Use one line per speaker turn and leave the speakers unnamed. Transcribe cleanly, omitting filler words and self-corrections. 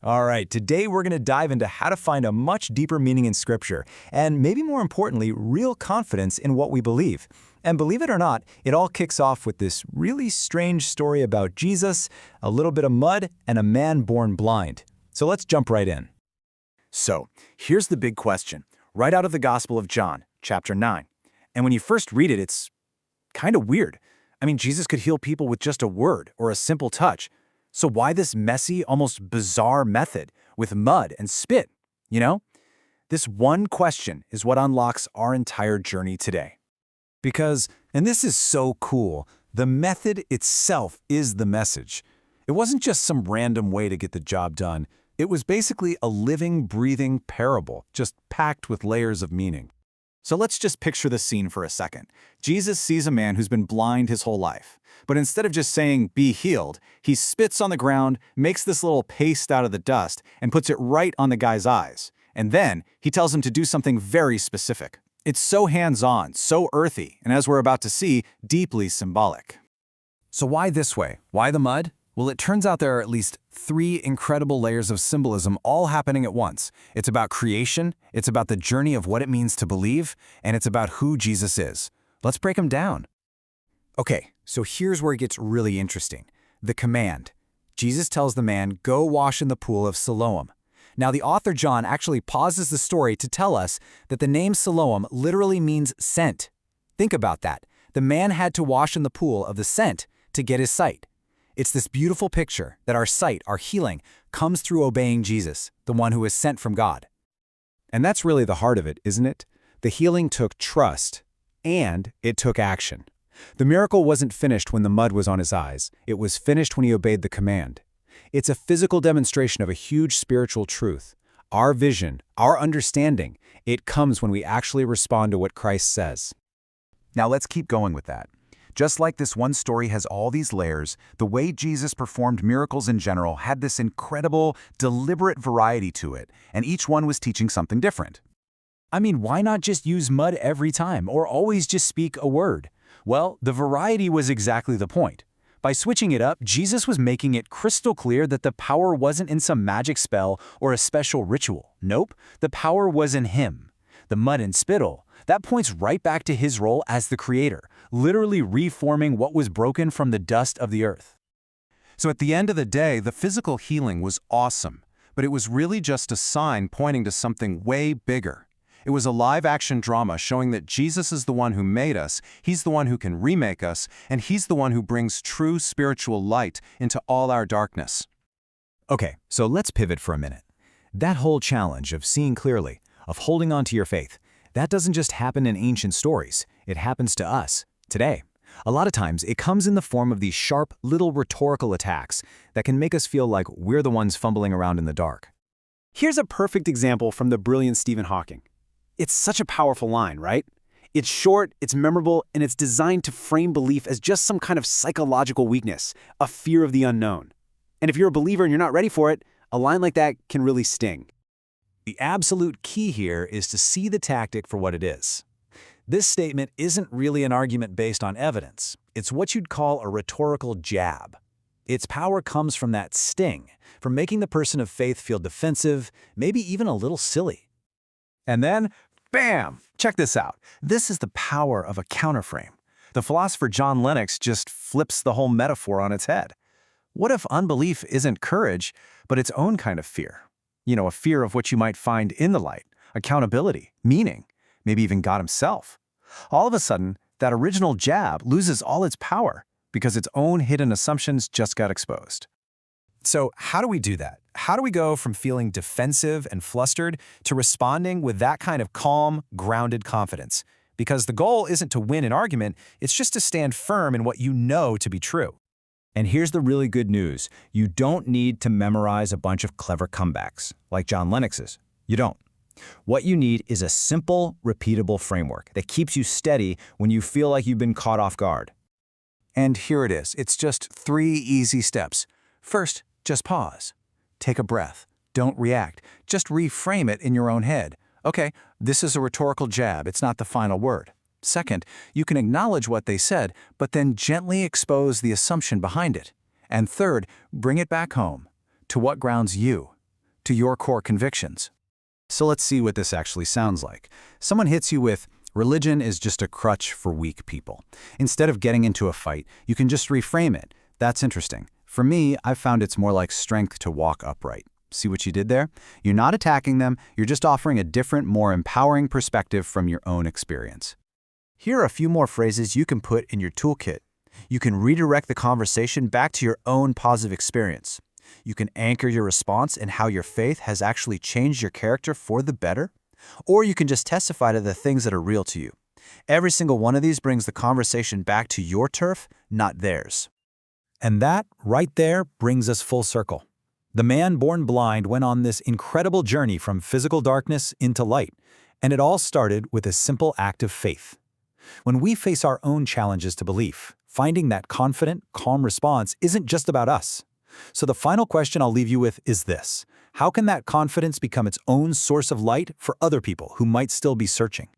All right, today we're going to dive into how to find a much deeper meaning in Scripture, and maybe more importantly, real confidence in what we believe. And believe it or not, it all kicks off with this really strange story about Jesus, a little bit of mud, and a man born blind. So let's jump right in.
So, here's the big question, right out of the Gospel of John, chapter 9. And when you first read it, it's kind of weird. I mean, Jesus could heal people with just a word or a simple touch. So why this messy, almost bizarre method with mud and spit, you know? This one question is what unlocks our entire journey today.
Because, and this is so cool, the method itself is the message. It wasn't just some random way to get the job done. It was basically a living, breathing parable, just packed with layers of meaning.
So let's just picture the scene for a second. Jesus sees a man who's been blind his whole life. But instead of just saying, "be healed," he spits on the ground, makes this little paste out of the dust, and puts it right on the guy's eyes. And then he tells him to do something very specific. It's so hands-on, so earthy, and as we're about to see, deeply symbolic.
So why this way? Why the mud? Well, it turns out there are at least 3 incredible layers of symbolism all happening at once. It's about creation, it's about the journey of what it means to believe, and it's about who Jesus is. Let's break them down.
Okay, so here's where it gets really interesting. The command. Jesus tells the man, "Go wash in the pool of Siloam." Now, the author John actually pauses the story to tell us that the name Siloam literally means sent. Think about that. The man had to wash in the pool of the sent to get his sight. It's this beautiful picture that our sight, our healing, comes through obeying Jesus, the one who is sent from God.
And that's really the heart of it, isn't it? The healing took trust, and it took action. The miracle wasn't finished when the mud was on his eyes. It was finished when he obeyed the command. It's a physical demonstration of a huge spiritual truth. Our vision, our understanding, it comes when we actually respond to what Christ says.
Now let's keep going with that. Just like this one story has all these layers, the way Jesus performed miracles in general had this incredible, deliberate variety to it, and each one was teaching something different.
I mean, why not just use mud every time, or always just speak a word? Well, the variety was exactly the point. By switching it up, Jesus was making it crystal clear that the power wasn't in some magic spell or a special ritual. Nope, the power was in him. The mud and spittle, that points right back to his role as the creator, literally reforming what was broken from the dust of the earth.
So at the end of the day, the physical healing was awesome, but it was really just a sign pointing to something way bigger. It was a live-action drama showing that Jesus is the one who made us, he's the one who can remake us, and he's the one who brings true spiritual light into all our darkness.
Okay, so let's pivot for a minute. That whole challenge of seeing clearly, of holding on to your faith, that doesn't just happen in ancient stories. It happens to us, today. A lot of times, it comes in the form of these sharp, little rhetorical attacks that can make us feel like we're the ones fumbling around in the dark.
Here's a perfect example from the brilliant Stephen Hawking. It's such a powerful line, right? It's short, it's memorable, and it's designed to frame belief as just some kind of psychological weakness, a fear of the unknown. And if you're a believer and you're not ready for it, a line like that can really sting.
The absolute key here is to see the tactic for what it is. This statement isn't really an argument based on evidence. It's what you'd call a rhetorical jab. Its power comes from that sting, from making the person of faith feel defensive, maybe even a little silly.
And then, bam! Check this out. This is the power of a counterframe. The philosopher John Lennox just flips the whole metaphor on its head. What if unbelief isn't courage, but its own kind of fear? You know, a fear of what you might find in the light, accountability, meaning, maybe even God himself. All of a sudden, that original jab loses all its power because its own hidden assumptions just got exposed.
So how do we do that? How do we go from feeling defensive and flustered to responding with that kind of calm, grounded confidence? Because the goal isn't to win an argument, it's just to stand firm in what you know to be true. And here's the really good news. You don't need to memorize a bunch of clever comebacks, like John Lennox's. You don't. What you need is a simple, repeatable framework that keeps you steady when you feel like you've been caught off guard.
And here it is. It's just 3 easy steps. First, just pause. Take a breath. Don't react. Just reframe it in your own head. Okay, this is a rhetorical jab. It's not the final word. Second, you can acknowledge what they said, but then gently expose the assumption behind it. And third, bring it back home to what grounds you.
to your core convictions.
So let's see what this actually sounds like. Someone hits you with, religion is just a crutch for weak people. Instead of getting into a fight, you can just reframe it. That's interesting. For me, I've found it's more like strength to walk upright. See what you did there? You're not attacking them, you're just offering a different, more empowering perspective from your own experience.
Here are a few more phrases you can put in your toolkit. You can redirect the conversation back to your own positive experience. You can anchor your response in how your faith has actually changed your character for the better. Or you can just testify to the things that are real to you. Every single one of these brings the conversation back to your turf, not theirs.
And that, right there, brings us full circle. The man born blind went on this incredible journey from physical darkness into light, and it all started with a simple act of faith. When we face our own challenges to belief, finding that confident, calm response isn't just about us. So the final question I'll leave you with is this: how can that confidence become its own source of light for other people who might still be searching?